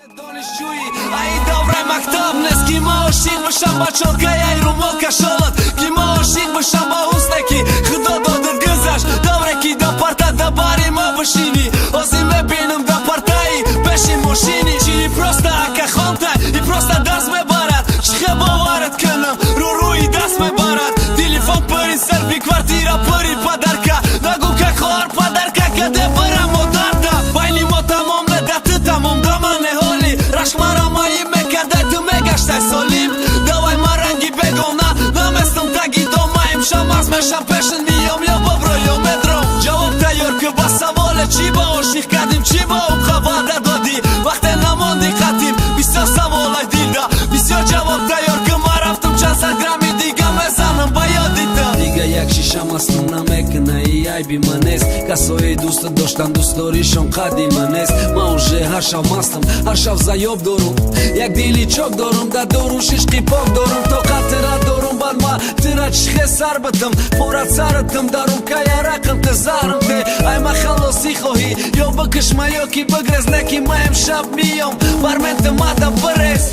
دانشجویی ای دوره مکتب نیست که ما عاشق بشم با چالکه ای رو ما کشالت که ما عاشق بشم با حسنه که خدا دادت گذشت دوره که دا پرته دا باری ما بشینی آزی ببینم دا پرته ای بشی ماشینی چی پرسته اکه خانته ای پرسته درس ببرد چخه باورت کنم روی دست ببرد تلفن پری سلفی کوارتیرا پری پدرکه نگو که خوار پدرکه که ده برم و درده بینی ما تمام نده تمام دامنه هالی رشک مرا مایی میکرده تو میگشته سالیم دوای ما رنگی بگم نه نمستم تگی دومایم شم از مشم پیشن میام یا بابرو یا مدرم جواب تیار که با سوال چی با عاشق کردیم چی با اون خواهده دادی وقت نماندی خطیم بسیار سوالای دیل دا بسیار جواب تیار که ما رفتم چند صد گرامی دیگه میزنم با یادی تا دیگه یک شیشم اصلا نمیکنه ای عیبی من نیست کسایی دوست داشتن دوست داریشان قدیمه نیست ما اونجه هر شب مستم هر شب زیاب دارم یک دیلی چاک دارم در دارم ششقی پاک دارم تا قطره دارم بر ما تیره چخه سر بتم پورت سرتم دارم که یه رقم تزارم تی ای ما خلاصی خواهی یا بکش ما یا کی بگرز نکی ما امشب میام برمنت ما دا برس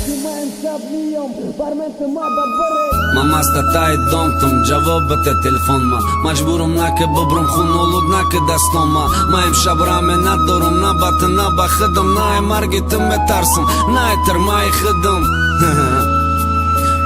ما مستتای دامتم جواب بده تلفن ما مجبورم نکه ببرم خون اولود نکه دستم ما امشب رامه ندارم نه بات نه با خدم نه مرگتم مترسم نه ترمای خدم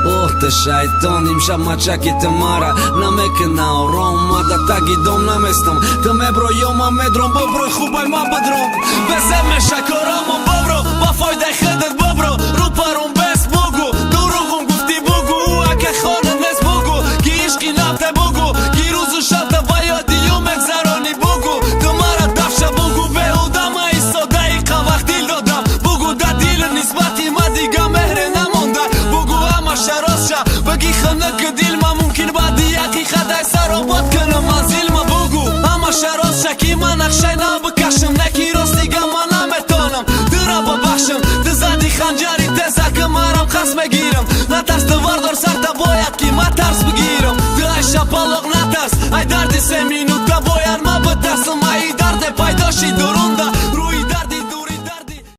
اوه ته شیطان امشب ما چکیت مارا نمیکنه آرام ما دا تگی دام نمیستم تو میبرو یا ما میدرم ببرو خوبای ما بدرم بزم شکرام و ببرو با فایده خدت ببرو رو پرم بس بگو دروغم گفتی بگو اگه خانه نیست بگو که عشقی نبته بگو که روز و شب تا یادی و مگذرانی بگو تو مرا دفشه بگو به اودم ایستاده ایقا وقت دیل دادم بگو دا دیل نسبتی ما دیگه مهر نمانده بگو همه شراز شه بگی خنده که دیل ما ممکن بعدی حقیقت ای سر آباد کنم منزل ما بگو همه شراز شه که من نقشه نبکشم نکی راست دیگه من نمیتانم درا ببخشم تزدی خنجری تزک مرم خست بگیرم نترس دوردار سرده باید که ما ترس بگیرم دای شپالق نترس ای دردی 3 مینوت باید ما بترسم ای درد پیداشی درو